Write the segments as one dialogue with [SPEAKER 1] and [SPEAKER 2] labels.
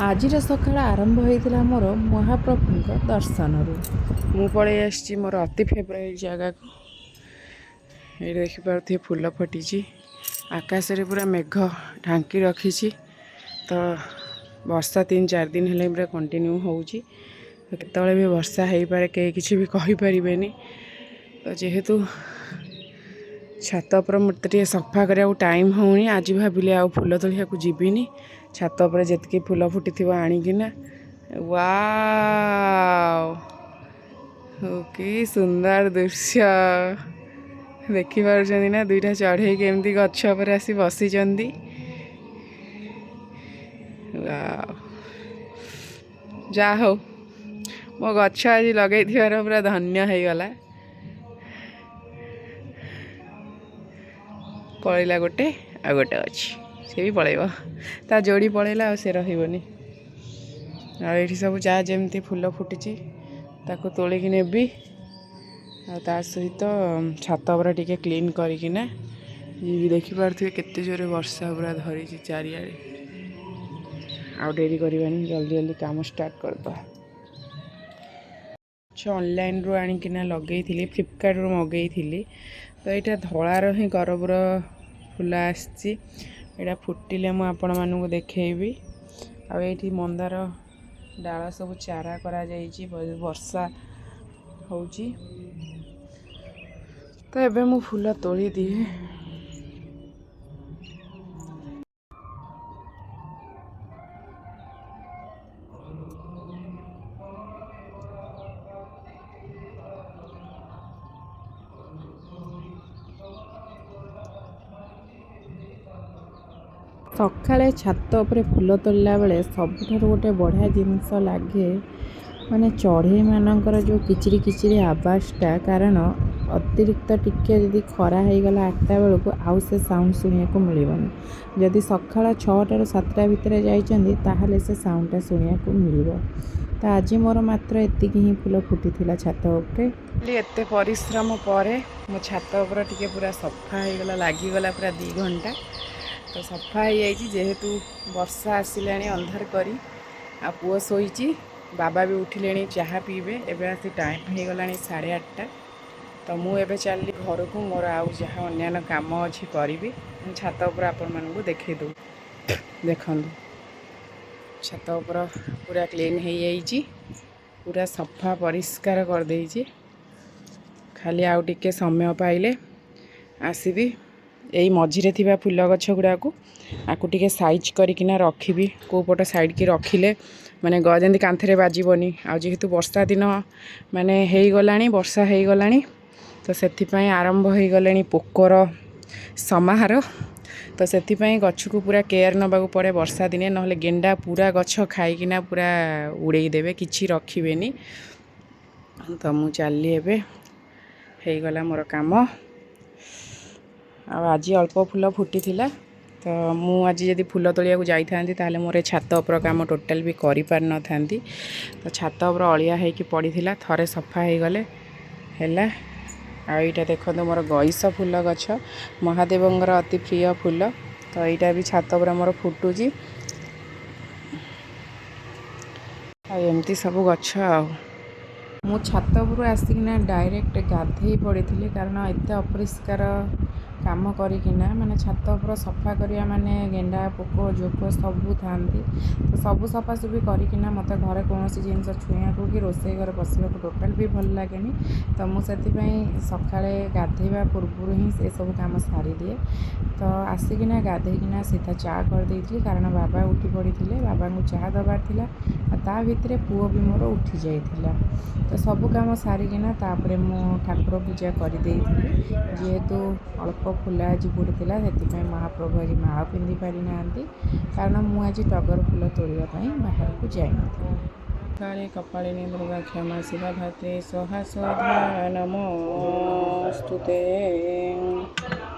[SPEAKER 1] ଆଜିର ସକାଳ ଆରମ୍ଭ ହୋଇଥିଲା ମୋର ମହାପ୍ରଭୁଙ୍କ ଦର୍ଶନରୁ। ମୁଁ ପଳେଇ ଆସିଛି ମୋର ଅତି ଫେଭରାଇଟ୍ ଜାଗାକୁ। ଏଇଠି ଦେଖିପାରୁଥିବେ ଫୁଲ ଫୁଟିଛି, ଆକାଶରେ ପୁରା ମେଘ ଢାଙ୍କି ରଖିଛି। ତ ବର୍ଷା 3-4 ଦିନ ହେଲେ ପୁରା କଣ୍ଟିନ୍ୟୁ ହେଉଛି। କେତେବେଳେ ବି ବର୍ଷା ହେଇପାରେ, କେହି କିଛି ବି କହିପାରିବେନି। ତ ଯେହେତୁ ଛାତ ଉପରେ ମୋତେ ଟିକେ ସଫା କରିବାକୁ ଟାଇମ୍ ହେଉନି, ଆଜି ଭାବିଲି ଆଉ ଫୁଲ ତୋଳିବାକୁ ଯିବିନି, ଛାତ ଉପରେ ଯେତିକି ଫୁଲ ଫୁଟିଥିବ ଆଣିକିନା। ୱାଓ, କି ସୁନ୍ଦର ଦୃଶ୍ୟ ଦେଖିପାରୁଛନ୍ତି ନା, ଦୁଇଟା ଚଢ଼େଇ କେମିତି ଗଛ ଉପରେ ଆସି ବସିଛନ୍ତି। ଯାହା ହଉ ମୋ ଗଛ ଆଜି ଲଗେଇଥିବାର ପୁରା ଧନ୍ୟ ହେଇଗଲା। ପଳେଇଲା ଗୋଟେ, ଆଉ ଗୋଟେ ଅଛି, ସେ ବି ପଳେଇବ। ତା ଯୋଡ଼ି ପଳେଇଲା, ଆଉ ସେ ରହିବନି। ଆଉ ଏଇଠି ସବୁ ଯାହା ଯେମିତି ଫୁଲ ଫୁଟିଛି ତାକୁ ତୋଳିକି ନେବି। ଆଉ ତା ସହିତ ଛାତ ଉପରେ ଟିକେ କ୍ଲିନ୍ କରିକିନା ଯିବି। ଦେଖିପାରୁଥିବେ କେତେ ଜୋରେ ବର୍ଷା ପୁରା ଧରିଛି ଚାରିଆଡ଼େ। ଆଉ ଡେରି କରିବାନି, ଜଲ୍ଦି ଜଲ୍ଦି କାମ ଷ୍ଟାର୍ଟ କରିଦେବା। ଅନଲାଇନ୍ରୁ ଆଣିକିନା ଲଗେଇଥିଲି, ଫ୍ଲିପକାର୍ଟରୁ ମଗେଇଥିଲି। ତ ଏଇଟା ଧଳାର ହିଁ କରବୁର ଫୁଲ ଆସିଛି। ଏଇଟା ଫୁଟିଲେ ମୁଁ ଆପଣମାନଙ୍କୁ ଦେଖେଇବି। ଆଉ ଏଇଠି ମନ୍ଦାର ଡାଳ ସବୁ ଚାରା କରାଯାଇଛି, ବର୍ଷା ହେଉଛି। ତ ଏବେ ମୁଁ ଫୁଲ ତୋଳି ଦିଏ। ସକାଳେ ଛାତ ଉପରେ ଫୁଲ ତୋଳିଲା ବେଳେ ସବୁଠାରୁ ଗୋଟେ ବଢ଼ିଆ ଜିନିଷ ଲାଗେ, ମାନେ ଚଢ଼େଇମାନଙ୍କର ଯେଉଁ କିଚିରି କିଚିରି ଆବାଜଟା। କାରଣ ଅତିରିକ୍ତ ଟିକେ ଯଦି ଖରା ହେଇଗଲା 8ଟା ବେଳକୁ, ଆଉ ସେ ସାଉଣ୍ଡ ଶୁଣିବାକୁ ମିଳିବନି। ଯଦି ସକାଳ 6ଟାରୁ 7ଟା ଭିତରେ ଯାଇଛନ୍ତି, ତାହେଲେ ସେ ସାଉଣ୍ଡଟା ଶୁଣିବାକୁ ମିଳିବ। ତ ଆଜି ମୋର ମାତ୍ର ଏତିକି ହିଁ ଫୁଲ ଫୁଟିଥିଲା ଛାତ ଉପରେ। ଏତେ ପରିଶ୍ରମ ପରେ ମୋ ଛାତ ଉପରେ ଟିକେ ପୁରା ସଫା ହେଇଗଲା, ଲାଗିଗଲା ପୁରା 2 ଘଣ୍ଟା। ତ ସଫା ହେଇଯାଇଛି। ଯେହେତୁ ବର୍ଷା ଆସିଲାଣି ଅନ୍ଧାର କରି, ଆଉ ପୁଅ ଶୋଇଛି, ବାବା ବି ଉଠିଲେଣି ଚାହା ପିଇବେ। ଏବେ ଆସି ଟାଇମ୍ ହେଇଗଲାଣି 8:30। ତ ମୁଁ ଏବେ ଚାଲିଲି ଘରକୁ, ମୋର ଆଉ ଯାହା ଅନ୍ୟାନ୍ୟ କାମ ଅଛି କରିବି। ମୁଁ ଛାତ ଉପରେ ଆପଣମାନଙ୍କୁ ଦେଖେଇ ଦେଉଛି। ଦେଖନ୍ତୁ, ଛାତ ଉପର ପୁରା କ୍ଲିନ୍ ହେଇଯାଇଛି, ପୁରା ସଫା ପରିଷ୍କାର କରିଦେଇଛି। ଖାଲି ଆଉ ଟିକେ ସମୟ ପାଇଲେ ଆସିବି ଏଇ ମଝିରେ ଥିବା ଫୁଲ ଗଛ ଗୁଡ଼ାକୁ, ଆକୁ ଟିକେ ସାଇଜ୍ କରିକିନା ରଖିବି। କେଉଁ ପଟ ସାଇଡ଼୍କି ରଖିଲେ ମାନେ ଯେମିତି କାନ୍ଥରେ ବାଜିବନି। ଆଉ ଯେହେତୁ ବର୍ଷା ଦିନ ମାନେ ହେଇଗଲାଣି, ବର୍ଷା ହେଇଗଲାଣି, ତ ସେଥିପାଇଁ ଆରମ୍ଭ ହେଇଗଲାଣି ପୋକର ସମାହାର। ତ ସେଥିପାଇଁ ଗଛକୁ ପୁରା କେୟାର ନେବାକୁ ପଡ଼େ ବର୍ଷା ଦିନେ, ନହେଲେ ଗେଣ୍ଡା ପୁରା ଗଛ ଖାଇକିନା ପୁରା ଉଡ଼େଇ ଦେବେ, କିଛି ରଖିବେନି। ତ ମୁଁ ଚାଲିଲି, ଏବେ ହେଇଗଲା ମୋର କାମ। ଆଉ ଆଜି ଅଳ୍ପ ଫୁଲ ଫୁଟିଥିଲା। ତ ମୁଁ ଆଜି ଯଦି ଫୁଲ ତୋଳିବାକୁ ଯାଇଥାନ୍ତି, ତାହେଲେ ମୋର ଏ ଛାତ ଉପର କାମ ଟୋଟାଲ୍ ବି କରିପାରିନଥାନ୍ତି। ତ ଛାତ ଉପରେ ଅଳିଆ ହେଇକି ପଡ଼ିଥିଲା, ଥରେ ସଫା ହେଇଗଲେ ହେଲା। ଆଉ ଏଇଟା ଦେଖନ୍ତୁ ମୋର ଗଇସ ଫୁଲ ଗଛ, ମହାଦେବଙ୍କର ଅତି ପ୍ରିୟ ଫୁଲ। ତ ଏଇଟା ବି ଛାତ ଉପରେ ମୋର ଫୁଟୁଛି। ଆଉ ଏମିତି ସବୁ ଗଛ। ଆଉ ମୁଁ ଛାତ ଉପରୁ ଆସିକିନା ଡାଇରେକ୍ଟ ଗାଧେଇ ପଡ଼ିଥିଲି, କାରଣ ଏତେ ଅପରିଷ୍କାର କାମ କରିକିନା, ମାନେ ଛାତ ଉପର ସଫା କରିବା ମାନେ ଗେଣ୍ଡା ପୋକ ଜୋକ ସବୁ ଥାଆନ୍ତି। ତ ସବୁ ସଫାସୁଫି କରିକିନା ମୋତେ ଘରେ କୌଣସି ଜିନିଷ ଛୁଇଁବାକୁ କି ରୋଷେଇ ଘରେ ପଶିବାକୁ ଟୋଟାଲ୍ ବି ଭଲ ଲାଗେନି। ତ ମୁଁ ସେଥିପାଇଁ ସକାଳେ ଗାଧେଇବା ପୂର୍ବରୁ ହିଁ ସେସବୁ କାମ ସାରିଦିଏ। ତ ଆସିକିନା ଗାଧେଇକିନା ସିଧା ଚା କରିଦେଇଥିଲି, କାରଣ ବାବା ଉଠି ପଡ଼ିଥିଲେ, ବାବାଙ୍କୁ ଚାହା ଦେବାର ଥିଲା। ଆଉ ତା ଭିତରେ ପୁଅ ବି ମୋର ଉଠି ଯାଇଥିଲା। ତ ସବୁ କାମ ସାରିକିନା ତାପରେ ମୁଁ ଠାକୁର ପୂଜା କରିଦେଇଥିଲି। ଯେହେତୁ ଅଳ୍ପ ଫୁଲ ଆଜି ଫୁଟିଥିଲା, ସେଥିପାଇଁ ମହାପ୍ରଭୁ ଆଜି ମାଳ ପିନ୍ଧି ପାରିନାହାନ୍ତି, କାରଣ ମୁଁ ଆଜି ଟଗର ଫୁଲ ତୋଳିବା ପାଇଁ ବାହାରକୁ ଯାଇନଥିଲି। କାଳେ କପାଳିନୀ ଦୁର୍ଗା କ୍ଷମା ଶିବା ଧାତ୍ରୀ ସ୍ୱାହା ସ୍ୱାଧା ନମୋସ୍ତୁତେ।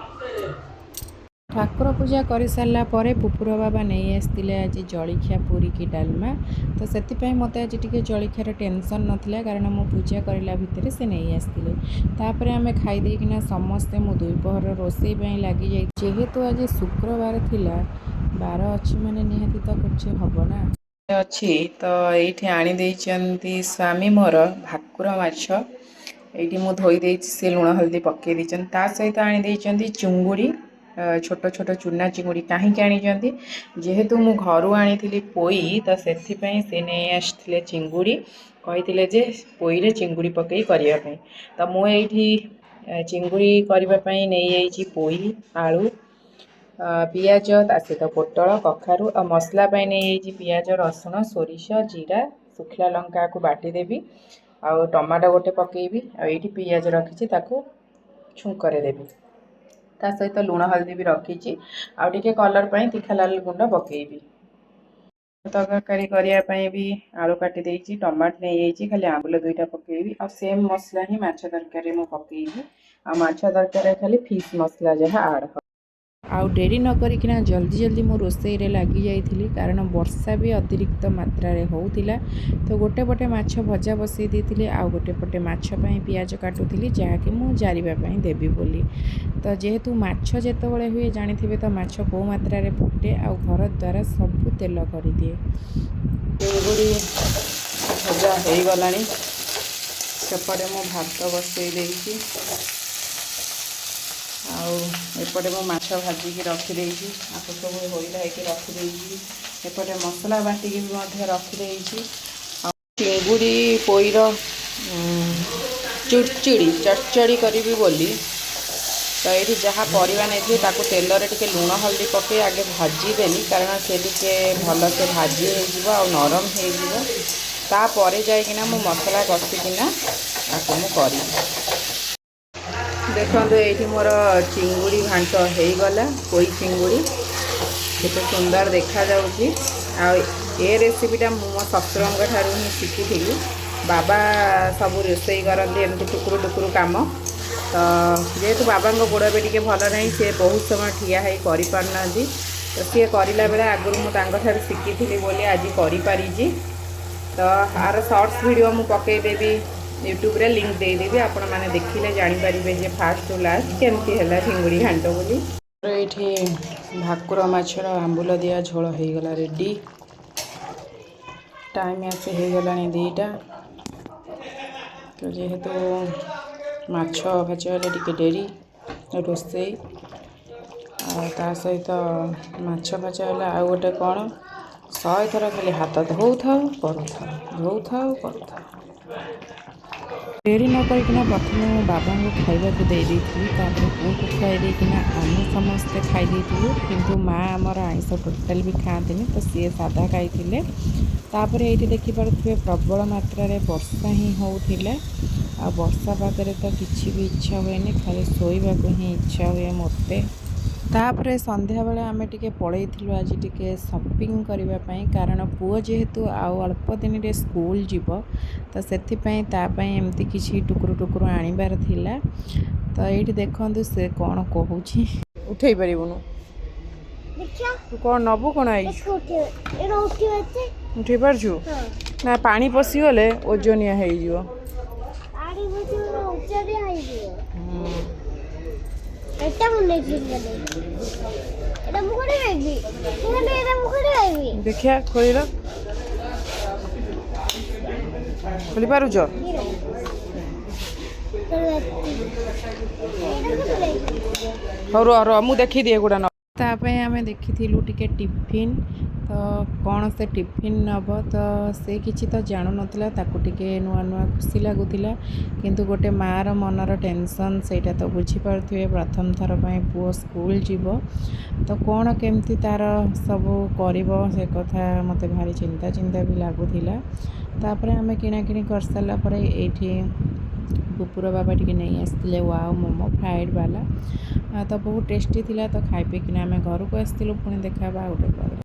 [SPEAKER 1] ଠାକୁର ପୂଜା କରିସାରିଲା ପରେ ପୁପୁର ବାବା ନେଇ ଆସିଥିଲେ ଆଜି ଜଳଖିଆ, ପୁରୀ କି ଡାଲମା। ତ ସେଥିପାଇଁ ମୋତେ ଆଜି ଟିକେ ଜଳଖିଆର ଟେନସନ୍ ନଥିଲା, କାରଣ ମୁଁ ପୂଜା କରିଲା ଭିତରେ ସେ ନେଇ ଆସିଥିଲେ। ତାପରେ ଆମେ ଖାଇ ଦେଇକିନା ସମସ୍ତେ ମୁଁ ଦ୍ୱିପହର ରୋଷେଇ ପାଇଁ ଲାଗିଯାଇ। ଯେହେତୁ ଆଜି ଶୁକ୍ରବାର ଥିଲା, ବାର ଅଛି ମାନେ ନିହାତି ତ କିଛି ହେବ ନା। ଅଛି ତ ଏଇଠି ଆଣି ଦେଇଛନ୍ତି ସ୍ୱାମୀ ମୋର ଭାକୁର ମାଛ। ଏଇଠି ମୁଁ ଧୋଇ ଦେଇଛି, ସେ ଲୁଣ ହଳଦୀ ପକେଇ ଦେଇଛନ୍ତି। ତା ସହିତ ଆଣି ଦେଇଛନ୍ତି ଚୁଙ୍ଗୁଡ଼ି, ଛୋଟ ଛୋଟ ଚୁନା ଚିଙ୍ଗୁଡ଼ି। କାହିଁକି ଆଣିଛନ୍ତି? ଯେହେତୁ ମୁଁ ଘରୁ ଆଣିଥିଲି ପୋଇ, ତ ସେଥିପାଇଁ ସେ ନେଇ ଆସିଥିଲେ ଚିଙ୍ଗୁଡ଼ି। କହିଥିଲେ ଯେ ପୋଇରେ ଚିଙ୍ଗୁଡ଼ି ପକେଇ କରିବା ପାଇଁ। ତ ମୁଁ ଏଇଠି ଚିଙ୍ଗୁଡ଼ି କରିବା ପାଇଁ ନେଇଯାଇଛି ପୋଇ, ଆଳୁ, ପିଆଜ, ତା ସହିତ ପୋଟଳ, କଖାରୁ ଆଉ ମସଲା ପାଇଁ ନେଇଯାଇଛି ପିଆଜ, ରସୁଣ, ସୋରିଷ, ଜିରା, ଶୁଖିଲା ଲଙ୍କାକୁ ବାଟିଦେବି। ଆଉ ଟମାଟୋ ଗୋଟେ ପକେଇବି। ଆଉ ଏଇଠି ପିଆଜ ରଖିଛି, ତାକୁ ଛୁଙ୍କରେ ଦେବି। ତା ସହିତ ଲୁଣ ହଳଦୀ ବି ରଖିଛି। ଆଉ ଟିକେ କଲର୍ ପାଇଁ ତିଖା ଲାଲ ଗୁଣ୍ଡ ପକେଇବି। ତରକାରୀ କରିବା ପାଇଁ ବି ଆଳୁ କାଟି ଦେଇଛି, ଟମାଟୋ ନେଇଯାଇଛି, ଖାଲି ଆମ୍ବୁଲ 2ଟା ପକେଇବି। ଆଉ ସେମ୍ ମସଲା ହିଁ ମାଛ ତରକାରୀରେ ମୁଁ ପକେଇବି। ଆଉ ମାଛ ତରକାରୀରେ ଖାଲି ଫିସ୍ ମସଲା ଯାହା ଆଡ଼୍ ହେବ। ଆଉ ଡେରି ନ କରିକିନା ଜଲ୍ଦି ମୁଁ ରୋଷେଇରେ ଲାଗି ଯାଇଥିଲି, କାରଣ ବର୍ଷା ବି ଅତିରିକ୍ତ ମାତ୍ରାରେ ହେଉଥିଲା। ତ ଗୋଟେ ପଟେ ମାଛ ଭଜା ବସେଇ ଦେଇଥିଲି, ଆଉ ଗୋଟେ ପଟେ ମାଛ ପାଇଁ ପିଆଜ କାଟୁଥିଲି, ଯାହାକି ମୁଁ ଜାରିବା ପାଇଁ ଦେବି ବୋଲି। ତ ଯେହେତୁ ମାଛ ଯେତେବେଳେ ହୁଏ ଜାଣିଥିବେ ତ ମାଛ କେଉଁ ମାତ୍ରାରେ ଫୁଟେ, ଆଉ ଘର ଦ୍ୱାରା ସବୁ ତେଲ କରିଦିଏ। ଚିଙ୍ଗୁଡ଼ି ଭଜା ହେଇଗଲାଣି, ସେପଟେ ମୁଁ ଭାତ ବସେଇ ଦେଇଛି, ଆଉ ଏପଟେ ମୁଁ ମାଛ ଭାଜିକି ରଖିଦେଇଛି। ଆକୁ ସବୁ ଧୋଇଧା ହେଇକି ରଖିଦେଇଛି। ଏପଟେ ମସଲା ବାଟିକି ବି ମଧ୍ୟ ରଖିଦେଇଛି। ଆଉ ଚିଙ୍ଗୁଡ଼ି ପୋଇର ଚଡ଼ଚଡ଼ି କରିବି ବୋଲି, ତ ଏଇଠି ଯାହା ପରିବା ନେଇଥିଲି ତାକୁ ତେଲରେ ଟିକେ ଲୁଣ ହଳଦୀ ପକାଇ ଆଗେ ଭାଜିଦେଲି, କାରଣ ସେ ଟିକେ ଭଲସେ ଭାଜି ହେଇଯିବ ଆଉ ନରମ ହେଇଯିବ। ତାପରେ ଯାଇକିନା ମୁଁ ମସଲା କଷିକିନା ତାକୁ ମୁଁ କରିବି। ଦେଖନ୍ତୁ ଏଇଠି ମୋର ଚିଙ୍ଗୁଡ଼ି ଘାଣ୍ଟ ହେଇଗଲା। ପୋଇ ଚିଙ୍ଗୁଡ଼ି କେତେ ସୁନ୍ଦର ଦେଖାଯାଉଛି। ଆଉ ଏ ରେସିପିଟା ମୁଁ ମୋ ଶଶୁରଙ୍କ ଠାରୁ ହିଁ ଶିଖିଥିଲି। ବାବା ସବୁ ରୋଷେଇ କରନ୍ତି ଏମିତି ଟୁକୁରୁ ଟୁକୁରୁ କାମ। ତ ଯେହେତୁ ବାବାଙ୍କ ଗୋଡ଼ ଏବେ ଟିକେ ଭଲ ନାହିଁ, ସେ ବହୁତ ସମୟ ଠିଆ ହେଇ କରିପାରୁନାହାନ୍ତି। ତ ସିଏ କରିଲା ବେଳେ ଆଗରୁ ମୁଁ ତାଙ୍କଠାରୁ ଶିଖିଥିଲି ବୋଲି ଆଜି କରିପାରିଛି। ତ ଆର ସର୍ଟସ୍ ଭିଡ଼ିଓ ମୁଁ ପକାଇଦେବି ୟୁଟ୍ୟୁବରେ, ଲିଙ୍କ୍ ଦେଇଦେବି। ଆପଣମାନେ ଦେଖିଲେ ଜାଣିପାରିବେ ଯେ ଫାଷ୍ଟରୁ ଲାଷ୍ଟ କେମିତି ହେଲା ଚିଙ୍ଗୁଡ଼ି ଘାଣ୍ଟ ବୋଲି। ଏଇଠି ଭାକୁର ମାଛର ଆମ୍ବୁଲ ଦିଆ ଝୋଳ ହେଇଗଲା ରେଡ଼ି। ଟାଇମ୍ ଆସି ହେଇଗଲାଣି 2ଟା। ତ ଯେହେତୁ ମାଛ ଭାଜିବା ହେଲେ ଟିକେ ଡେରି ରୋଷେଇ, ଆଉ ତା ସହିତ ମାଛ ଭଜା ହେଲେ ଆଉ ଗୋଟେ କ'ଣ 100 ଥର ଖାଲି ହାତ ଧୋଉଥାଉ କରୁଥାଉ, ଧୋଉଥାଉ କରୁଥାଉ। ଡେରି ନ କରିକିନା ପ୍ରଥମେ ମୁଁ ବାବାଙ୍କୁ ଖାଇବାକୁ ଦେଇ ଦେଇଥିଲି, ତାପରେ ପୁଅକୁ ଖୁଆଇ ଦେଇକିନା ଆମେ ସମସ୍ତେ ଖାଇ ଦେଇଥିଲୁ। କିନ୍ତୁ ମା ଆମର ଆଇଁଷ ଟୋଟାଲ ବି ଖାଆନ୍ତିନି, ତ ସିଏ ସାଧା ଖାଇଥିଲେ। ତାପରେ ଏଇଠି ଦେଖିପାରୁଥିବେ ପ୍ରବଳ ମାତ୍ରାରେ ବର୍ଷା ହିଁ ହେଉଥିଲା। ଆଉ ବର୍ଷା ପାଗରେ ତ କିଛି ବି ଇଚ୍ଛା ହୁଏନି, ଖାଲି ଶୋଇବାକୁ ହିଁ ଇଚ୍ଛା ହୁଏ ମୋତେ। ତାପରେ ସନ୍ଧ୍ୟାବେଳେ ଆମେ ଟିକେ ପଳେଇଥିଲୁ ଆଜି ଟିକେ ସପିଙ୍ଗ କରିବା ପାଇଁ, କାରଣ ପୁଅ ଯେହେତୁ ଆଉ ଅଳ୍ପ ଦିନରେ ସ୍କୁଲ ଯିବ, ତ ସେଥିପାଇଁ ତା ପାଇଁ ଏମିତି କିଛି ଟୁକୁରୁ ଟୁକୁରୁ ଆଣିବାର ଥିଲା। ତ ଏଇଠି ଦେଖନ୍ତୁ ସେ କ'ଣ କହୁଛି। ଉଠେଇ ପାରିବୁନୁ, ତୁ କ'ଣ ନେବୁ? କ'ଣ ଆଇଛୁ? ଉଠେଇ ପାରୁଛୁ ନା? ପାଣି ପଶିଗଲେ ଓଜନିଆ ହେଇଯିବ। ଦେଖିଆ ଖୋଲିଲ, ଖୋଲି ପାରୁଛ? ହଉ ରହ ମୁଁ ଦେଖିଦିଏ ଏଗୁଡ଼ା ନ। ତା ପାଇଁ ଆମେ ଦେଖିଥିଲୁ ଟିକେ ଟିଫିନ୍। ତ କ'ଣ ସେ ଟିଫିନ୍ ନେବ, ତ ସେ କିଛି ତ ଜାଣୁନଥିଲା, ତାକୁ ଟିକେ ନୂଆ ନୂଆ ଖୁସି ଲାଗୁଥିଲା। କିନ୍ତୁ ଗୋଟେ ମାଆର ମନର ଟେନସନ୍ ସେଇଟା ତ ବୁଝିପାରୁଥିବେ। ପ୍ରଥମ ଥର ପାଇଁ ପୁଅ ସ୍କୁଲ ଯିବ, ତ କ'ଣ କେମିତି ତା'ର ସବୁ କରିବ ସେ କଥା ମୋତେ ଭାରି ଚିନ୍ତା ବି ଲାଗୁଥିଲା। ତାପରେ ଆମେ କିଣାକିଣି କରିସାରିଲା ପରେ ଏଇଠି ପୁପୁର ବାବା ଟିକେ ନେଇ ଆସିଥିଲେ ୱାଓ ମୋମୋ ଫ୍ରାଏଡ଼୍ ବାଲା। ତ ବହୁତ ଟେଷ୍ଟି ଥିଲା। ତ ଖାଇ ପିଇକିନା ଆମେ ଘରକୁ ଆସିଥିଲୁ। ପୁଣି ଦେଖା ହେବା ଆଉ ଗୋଟେ